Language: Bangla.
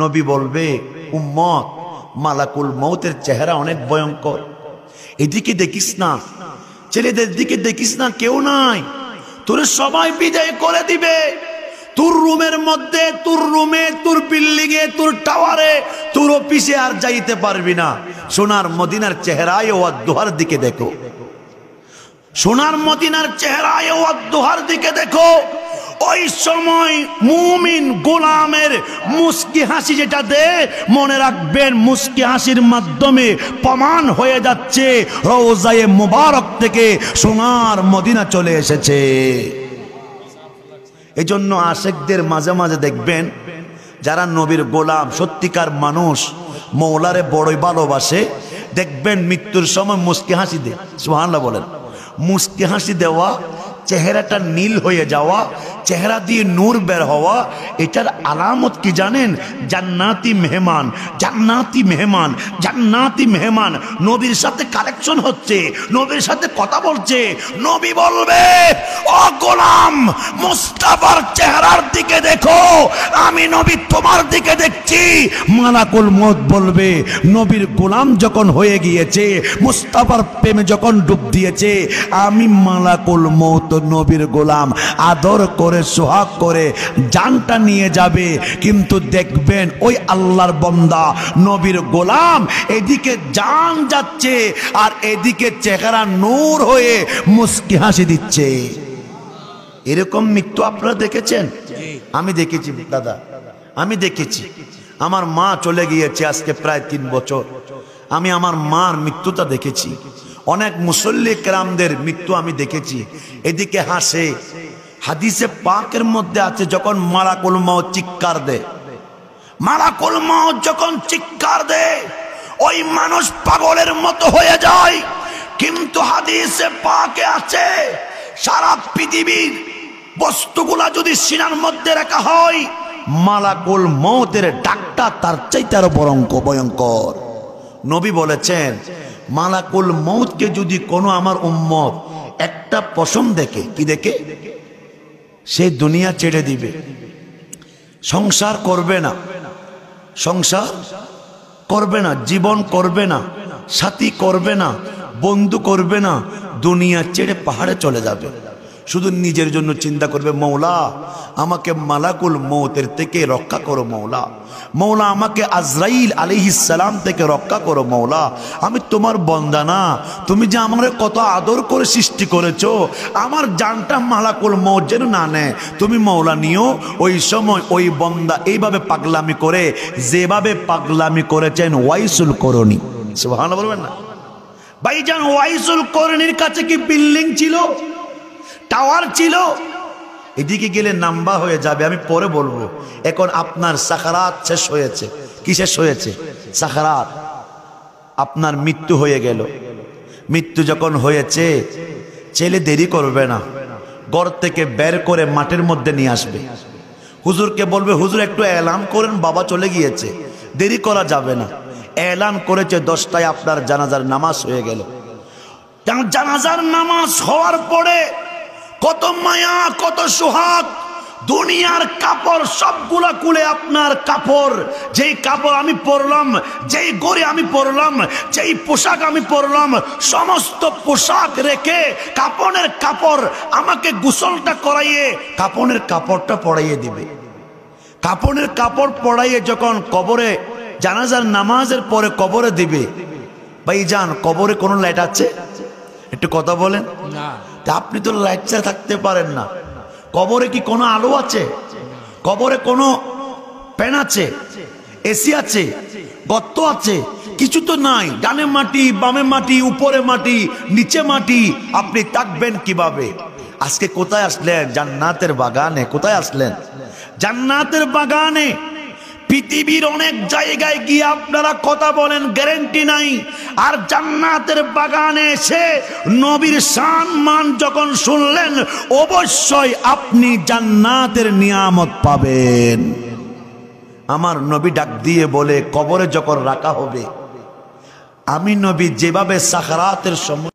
নবী বলবে, উম্মত, মালাকুল মউতের চেহারা অনেক ভয়ঙ্কর, এদিকে দেখিস না, ছেলেদের দিকে দেখিস না, কেউ নাই, তোর সবাই বিদায় করে দিবে। তোর রুমের মধ্যে, তোর রুমে, তোর বিল্ডিং এ, তোর টাওয়ারে, তোর অফিসে আর যাইতে পারবি না। সোনার মদিনার চেহারায় ও দোহার দিকে দেখো, সোনার মদিনার চেহারায় ও দোহার দিকে দেখো। ওই সময় মুমিন গোলামের মুস্কি হাসি যেটা দে, মনে রাখবেন মুস্কি হাসির মাধ্যমে প্রমাণ হয়ে যাচ্ছে রওজায়ে মুবারক থেকে সোনার মদিনা চলে এসেছে। এজন্য আশেকদের মাঝে মাঝে দেখবেন যারা নবীর গোলাম, সত্যিকার মানুষ, মওলারে বড়ই ভালোবাসে, দেখবেন মৃত্যুর সময় মুস্কি হাসি দেয়। সুবহানাল্লাহ বলেন। মুস্কি হাসি দেওয়া, চেহারাটা নীল হয়ে যাওয়া, চেহারা দিয়ে নূর বের হওয়া, এটার আলামত কি জানেন? জান্নাতি মেহমান, জান্নাতি মেহমান, জান্নাতি মেহমান নবীর সাথে কালেকশন হচ্ছে, নবীর সাথে কথা বলছে। নবী বলবে, ও গোলাম, মুস্তাফার চেহারার দিকে দেখো, আমি নবী তোমার দিকে দেখছি। মালাকুল মউত বলবে, নবীর গোলাম যখন হয়ে গিয়েছে, মুস্তাফার প্রেমে যখন ডুব দিয়েছে, আমি মালাকুল মউত নবীর গোলাম, আদর করে সোহাগ করে জানটা নিয়ে যাবে। কিন্তু দেখবেন ওই আল্লাহর বান্দা নবীর গোলাম, এদিকে জান যাচ্ছে আর এদিকে চেহারা নূর হয়ে মুস্কি হাসি দিচ্ছে। এরকম মৃত্যু আপনারা দেখেছেন? আমি দেখেছি দাদা, আমি দেখেছি। আমার মা চলে গিয়েছে আজকে প্রায় 3 বছর। আমি আমার মার মৃত্যুটা দেখেছি, অনেক মুসল্লি কেরামদের মৃত্যু আমি দেখেছি। এদিকে হাসে। হাদিসে পাকের মধ্যে আছে, যখন মালাকুল মউত চিৎকার দেয়, মালাকুল মউত যখন চিৎকার দেয়, ওই মানুষ পাগলের মতো হয়ে যায়। কিন্তু হাদিসে পাকে আছে, সারা পৃথিবীর বস্তুগুলা যদি সিনার মধ্যে রাখা হয়, মালাকুল মউতের ডাকটা তার চাইতে আরো ভয়ঙ্কর। নবী বলেছেন, মালাকুল মউতকে যদি কোনো আমার উম্মত একটা পশম দেখে, কি দেখে, সে দুনিয়া ছেড়ে দিবে, সংসার করবে না, সংসার করবে না, জীবন করবে না, সাথী করবে না, বন্ধু করবে না, দুনিয়া ছেড়ে পাহাড়ে চলে যাবে। শুধু নিজের জন্য চিন্তা করবে, মওলা আমাকে মালাকুল মউতের থেকে রক্ষা করো, মওলা, মওলা আমাকে আজরাইল আলাইহিস সালাম থেকে রক্ষা করো, মওলা আমি তোমার বান্দা না, তুমি যে আমারে কত আদর করে সৃষ্টি করেছো, আমার জানটা মালাকুল মউত যেন না নেয়, তুমি মওলা নিও। ওই সময় ওই বান্দা এইভাবে পাগলামি করে, যেভাবে পাগলামি করেছেন ওয়াইসুল করনি। সুবহানাল্লাহ বলবেন না? ভাইজান, ওয়াইসুল করনির কাছে কি বিল্ডিং ছিল, টাওয়ার ছিল? এদিকে গেলে নাম্বা হয়ে যাবে, আমি পরে বলবো। এখন আপনার সাকারাত শেষ হয়েছে। কি শেষ হয়েছে? সাকারাত। আপনার মৃত্যু হয়ে গেল। মৃত্যু যখন হয়েছে, ছেলে দেরি করবে না, ঘর থেকে বের করে মাঠের মধ্যে নিয়ে আসবে। হুজুরকে বলবে, হুজুর একটু এলান করেন, বাবা চলে গিয়েছে, দেরি করা যাবে না। এলান করেছে 10টায়, আপনার জানাজার নামাজ হয়ে গেল। জানাজার নামাজ হওয়ার পরে কত মায়া, কত সোহাগ, দুনিয়ার কাপড় সবগুলা খুলে, আপনার কাপড়, যেই কাপড় আমি পরলাম, যেই গড়ি আমি পরলাম, যেই পোশাক আমি পরলাম, সমস্ত পোশাক রেখে কাপড়ের কাপড় আমাকে গোসলটা করাইয়ে কাপড়ের কাপড়টা পরাইয়ে দিবে। কাপড়ের কাপড় পরাইয়ে যখন কবরে, জানাজার নামাজের পরে কবরে দিবে, ভাইজান কবরে কোনো লাইট আছে? একটু কথা বলেন না। আপনি তো লাইট ছাড়া থাকতে পারেন না। কবরে কি কোনো আলো আছে? কবরে কোনো ফ্যান আছে? এসি আছে? গর্ত আছে? কিছু তো নাই। ডানে মাটি, বামে মাটি, উপরে মাটি, নিচে মাটি, আপনি থাকবেন কিভাবে? আজকে কোথায় আসলেন? জান্নাতের বাগানে। কোথায় আসলেন? জান্নাতের বাগানে। পৃথিবীর অনেক জায়গায় গিয়ে আপনারা কথা বলেন, গ্যারান্টি নাই। আর জান্নাতের বাগানে এসে নবীর শান মান যখন শুনলেন, অবশ্যই আপনি জান্নাতের নিয়ামত পাবেন। আমার নবী ডাক দিয়ে বলে, কবরে যখন রাখা হবে, আমি নবী যেভাবে সাকারাতের সময়